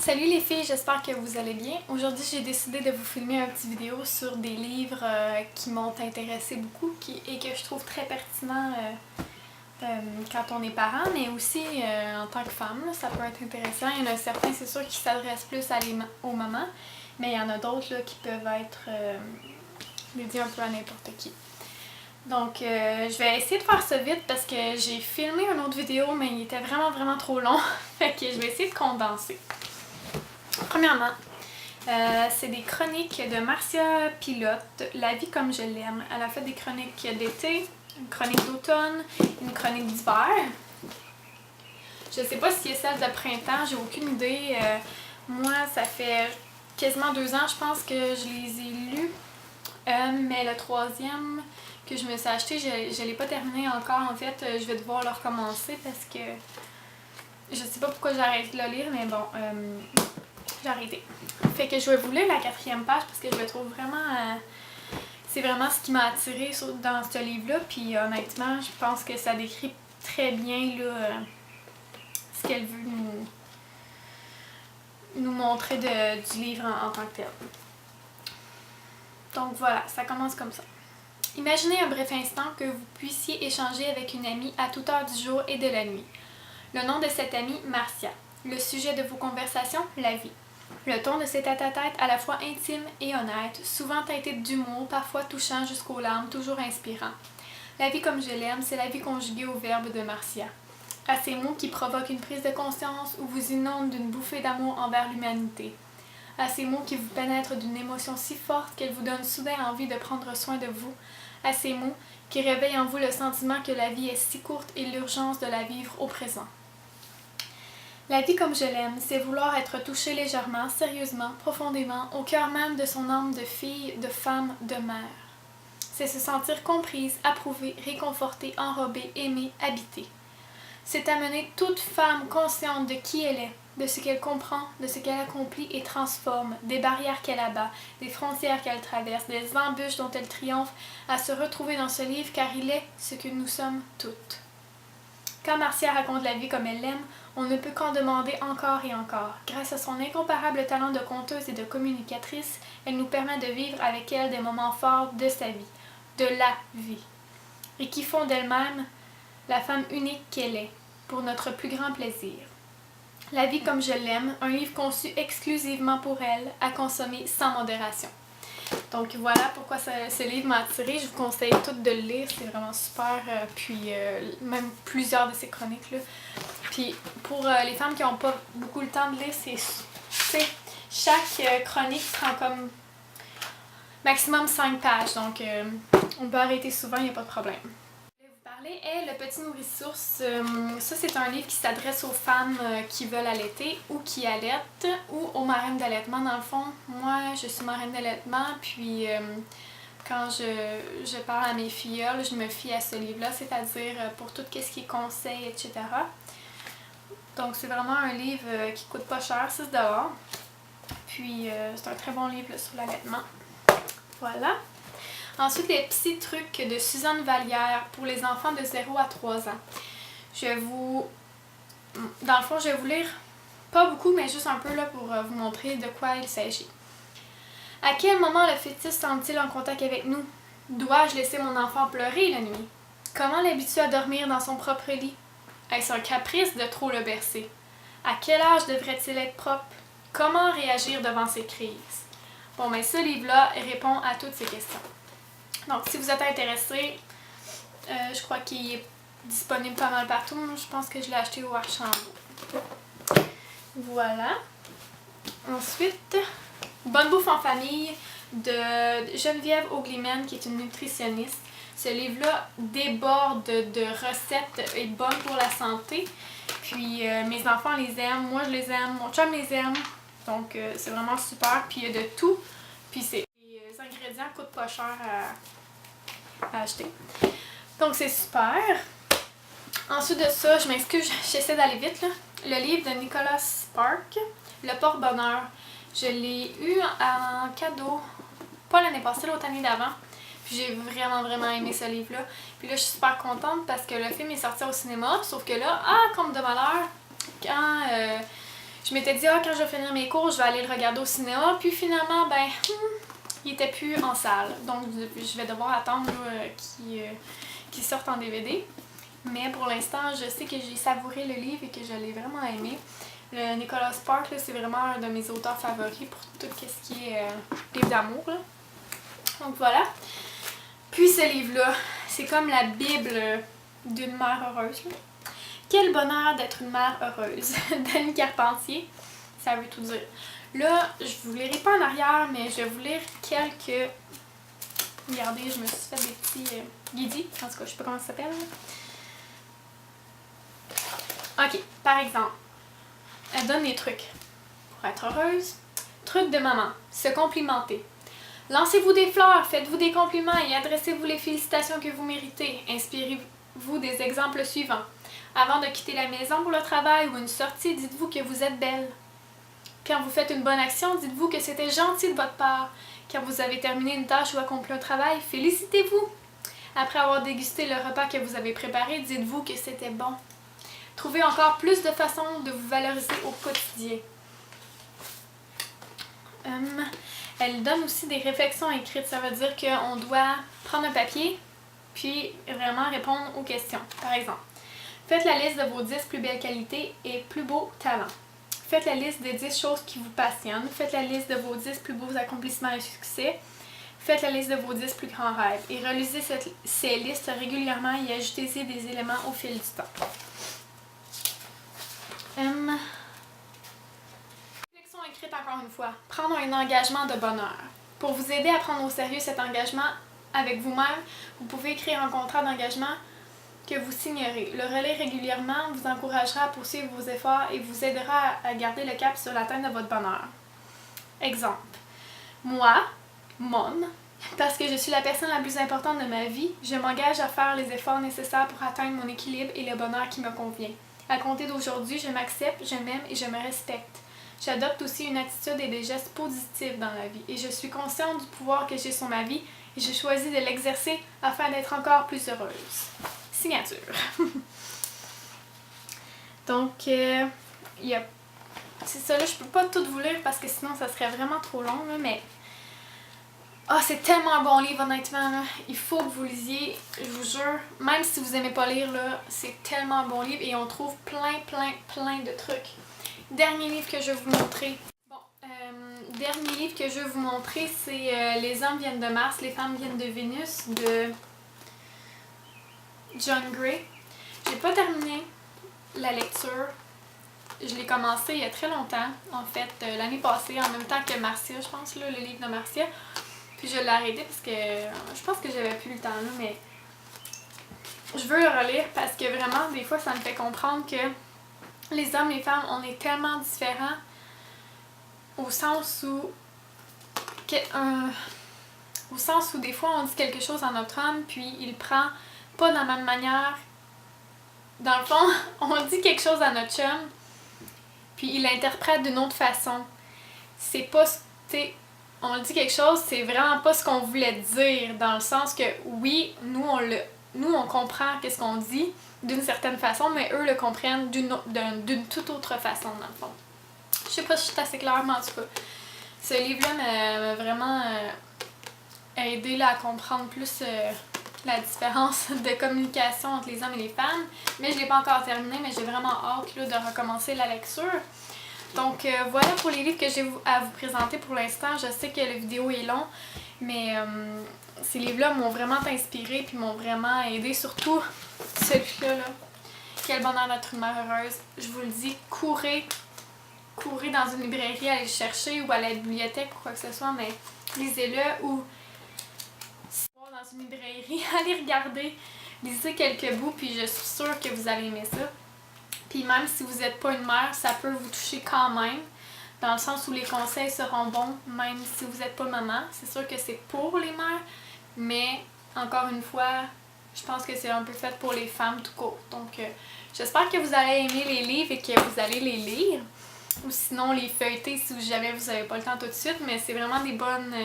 Salut les filles, j'espère que vous allez bien. Aujourd'hui, j'ai décidé de vous filmer un petit vidéo sur des livres qui m'ont intéressé beaucoup et que je trouve très pertinents quand on est parent, mais aussi en tant que femme, là, ça peut être intéressant. Il y en a certains, c'est sûr, qui s'adressent plus aux mamans, mais il y en a d'autres qui peuvent être dédiés un peu à n'importe qui. Donc, je vais essayer de faire ça vite parce que j'ai filmé une autre vidéo, mais il était vraiment trop long. Fait que je vais essayer de condenser. Premièrement, c'est des chroniques de Marcia Pilote, La vie comme je l'aime. Elle a fait des chroniques d'été, une chronique d'automne, une chronique d'hiver. Je sais pas si c'est celle de printemps, j'ai aucune idée. Moi, ça fait quasiment 2 ans, je pense, que je les ai lus. Mais le troisième que je me suis acheté, je l'ai pas terminé encore. En fait, je vais devoir le recommencer parce que je sais pas pourquoi j'ai arrêté de le lire, mais bon, j'ai arrêté. Fait que je vais vous lire la 4e page parce que je le trouve vraiment... c'est vraiment ce qui m'a attirée dans ce livre-là. Puis honnêtement, je pense que ça décrit très bien là, ce qu'elle veut nous montrer du livre en tant que tel. Donc voilà, ça commence comme ça. Imaginez un bref instant que vous puissiez échanger avec une amie à toute heure du jour et de la nuit. Le nom de cette amie, Marcia. Le sujet de vos conversations, la vie. Le ton de ces tête-à-tête à la fois intime et honnête, souvent teinté d'humour, parfois touchant jusqu'aux larmes, toujours inspirant. La vie comme je l'aime, c'est la vie conjuguée au verbe de Marcia. À ces mots qui provoquent une prise de conscience ou vous inondent d'une bouffée d'amour envers l'humanité. À ces mots qui vous pénètrent d'une émotion si forte qu'elle vous donne soudain envie de prendre soin de vous. À ces mots qui réveillent en vous le sentiment que la vie est si courte et l'urgence de la vivre au présent. La vie comme je l'aime, c'est vouloir être touché légèrement, sérieusement, profondément, au cœur même de son âme de fille, de femme, de mère. C'est se sentir comprise, approuvée, réconfortée, enrobée, aimée, habitée. C'est amener toute femme consciente de qui elle est, de ce qu'elle comprend, de ce qu'elle accomplit et transforme, des barrières qu'elle abat, des frontières qu'elle traverse, des embûches dont elle triomphe, à se retrouver dans ce livre car il est ce que nous sommes toutes. Quand Marcia raconte la vie comme elle l'aime, on ne peut qu'en demander encore et encore. Grâce à son incomparable talent de conteuse et de communicatrice, elle nous permet de vivre avec elle des moments forts de sa vie, de la vie, et qui font d'elle-même la femme unique qu'elle est, pour notre plus grand plaisir. La vie comme je l'aime, un livre conçu exclusivement pour elle, à consommer sans modération. Donc voilà pourquoi ce livre m'a attirée. Je vous conseille toutes de le lire, c'est vraiment super. Puis même plusieurs de ces chroniques-là. Puis pour les femmes qui n'ont pas beaucoup le temps de lire, c'est chaque chronique prend comme maximum 5 pages. Donc on peut arrêter souvent, il n'y a pas de problème. Est Le Petit Nourrissource. Ça, c'est un livre qui s'adresse aux femmes qui veulent allaiter ou qui allaitent ou aux marraines d'allaitement. Dans le fond, moi, je suis marraine d'allaitement, puis quand je parle à mes filleules, je me fie à ce livre-là, c'est-à-dire pour tout ce qui est conseils, etc. Donc, c'est vraiment un livre qui coûte pas cher, 6 $. Puis, c'est un très bon livre là, sur l'allaitement. Voilà. Ensuite, les petits trucs de Suzanne Vallière pour les enfants de 0 à 3 ans. Dans le fond, je vais vous lire pas beaucoup, mais juste un peu là pour vous montrer de quoi il s'agit. À quel moment le fœtus entre-t-il en contact avec nous? Dois-je laisser mon enfant pleurer la nuit? Comment l'habituer à dormir dans son propre lit? Est-ce un caprice de trop le bercer? À quel âge devrait-il être propre? Comment réagir devant ces crises? Bon, mais ce livre-là répond à toutes ces questions. Donc, si vous êtes intéressé, je crois qu'il est disponible pas mal partout. Je pense que je l'ai acheté au Archambault. Voilà. Ensuite, Bonne bouffe en famille de Geneviève Oglimène, qui est une nutritionniste. Ce livre-là déborde de recettes et bonne pour la santé. Puis, mes enfants les aiment, moi je les aime, mon chum les aime. Donc, c'est vraiment super. Puis, il y a de tout. Puis, les ingrédients coûtent pas cher à acheter. Donc c'est super. Ensuite de ça, je m'excuse, j'essaie d'aller vite là. Le livre de Nicholas Sparks, Le porte-bonheur. Je l'ai eu en cadeau, pas l'année passée, l'autre année d'avant. Puis j'ai vraiment aimé ce livre-là. Puis là, je suis super contente parce que le film est sorti au cinéma. Sauf que là, comme de malheur, quand je m'étais dit, ah, quand je vais finir mes cours, je vais aller le regarder au cinéma. Puis finalement, ben, il était plus en salle. Donc, je vais devoir attendre qu'il sorte en DVD. Mais pour l'instant, je sais que j'ai savouré le livre et que je l'ai vraiment aimé. Le Nicholas Sparks, c'est vraiment un de mes auteurs favoris pour tout ce qui est livre d'amour. Donc voilà. Puis ce livre-là, c'est comme la Bible d'une mère heureuse. Là. Quel bonheur d'être une mère heureuse. d'Annie Carpentier. Ça veut tout dire. Là, je vous lirai pas en arrière, mais je vais vous lire quelques... Regardez, je me suis fait des petits guidis. En tout cas, je sais pas comment ça s'appelle. Ok, par exemple, elle donne des trucs pour être heureuse. Truc de maman, se complimenter. Lancez-vous des fleurs, faites-vous des compliments et adressez-vous les félicitations que vous méritez. Inspirez-vous des exemples suivants. Avant de quitter la maison pour le travail ou une sortie, dites-vous que vous êtes belle. Quand vous faites une bonne action, dites-vous que c'était gentil de votre part. Quand vous avez terminé une tâche ou accompli un travail, félicitez-vous. Après avoir dégusté le repas que vous avez préparé, dites-vous que c'était bon. Trouvez encore plus de façons de vous valoriser au quotidien. Elle donne aussi des réflexions écrites. Ça veut dire qu'on doit prendre un papier puis vraiment répondre aux questions. Par exemple, faites la liste de vos 10 plus belles qualités et plus beaux talents. Faites la liste des 10 choses qui vous passionnent. Faites la liste de vos 10 plus beaux accomplissements et succès. Faites la liste de vos 10 plus grands rêves. Et relisez ces listes régulièrement et ajoutez-y des éléments au fil du temps. Réflexion écrite encore une fois. Prendre un engagement de bonheur. Pour vous aider à prendre au sérieux cet engagement avec vous-même, vous pouvez écrire un contrat d'engagement que vous signerez. Le relire régulièrement vous encouragera à poursuivre vos efforts et vous aidera à garder le cap sur l'atteinte de votre bonheur. Exemple. Moi, Mom, parce que je suis la personne la plus importante de ma vie, je m'engage à faire les efforts nécessaires pour atteindre mon équilibre et le bonheur qui me convient. À compter d'aujourd'hui, je m'accepte, je m'aime et je me respecte. J'adopte aussi une attitude et des gestes positifs dans la vie et je suis consciente du pouvoir que j'ai sur ma vie et je choisis de l'exercer afin d'être encore plus heureuse. Signature. Donc, c'est ça là, je peux pas tout vous lire parce que sinon ça serait vraiment trop long, là, mais... Ah, c'est tellement un bon livre, honnêtement, là. Il faut que vous lisiez, je vous jure. Même si vous aimez pas lire, là, c'est tellement un bon livre et on trouve plein de trucs. Dernier livre que je vais vous montrer. Bon, dernier livre que je vais vous montrer, c'est Les hommes viennent de Mars, les femmes viennent de Vénus, de John Gray. J'ai pas terminé la lecture. Je l'ai commencé il y a très longtemps, en fait, l'année passée, en même temps que Marcia, je pense, là, le livre de Marcia. Puis je l'ai arrêté parce que je pense que j'avais plus le temps là, mais je veux le relire parce que vraiment, des fois, ça me fait comprendre que les hommes et les femmes, on est tellement différents au sens où des fois, on dit quelque chose à notre homme, puis il prend pas de la même manière. Dans le fond, on dit quelque chose à notre chum, puis il l'interprète d'une autre façon. C'est pas... On dit quelque chose, c'est vraiment pas ce qu'on voulait dire, dans le sens que oui, nous on comprend qu'est-ce qu'on dit d'une certaine façon, mais eux le comprennent d'une toute autre façon, dans le fond. Je sais pas si je suis assez claire, mais en tout cas, ce livre-là m'a vraiment aidé là, à comprendre plus la différence de communication entre les hommes et les femmes, mais je l'ai pas encore terminé, mais j'ai vraiment hâte là, de recommencer la lecture. Donc voilà pour les livres que j'ai à vous présenter pour l'instant. Je sais que la vidéo est longue, mais ces livres-là m'ont vraiment inspirée puis m'ont vraiment aidé. Surtout celui-là, là. Quel bonheur d'être une mère heureuse. Je vous le dis, courez dans une librairie, allez le chercher ou à la bibliothèque ou quoi que ce soit, mais lisez-le ou dans une librairie, allez regarder, lisez quelques bouts puis je suis sûre que vous allez aimer ça. Puis même si vous n'êtes pas une mère, ça peut vous toucher quand même, dans le sens où les conseils seront bons, même si vous n'êtes pas maman. C'est sûr que c'est pour les mères, mais encore une fois, je pense que c'est un peu fait pour les femmes tout court. Donc j'espère que vous allez aimer les livres et que vous allez les lire, ou sinon les feuilleter si jamais vous n'avez pas le temps tout de suite, mais c'est vraiment des bonnes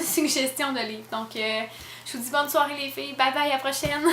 suggestions de livres. Donc je vous dis bonne soirée les filles, bye bye, à la prochaine!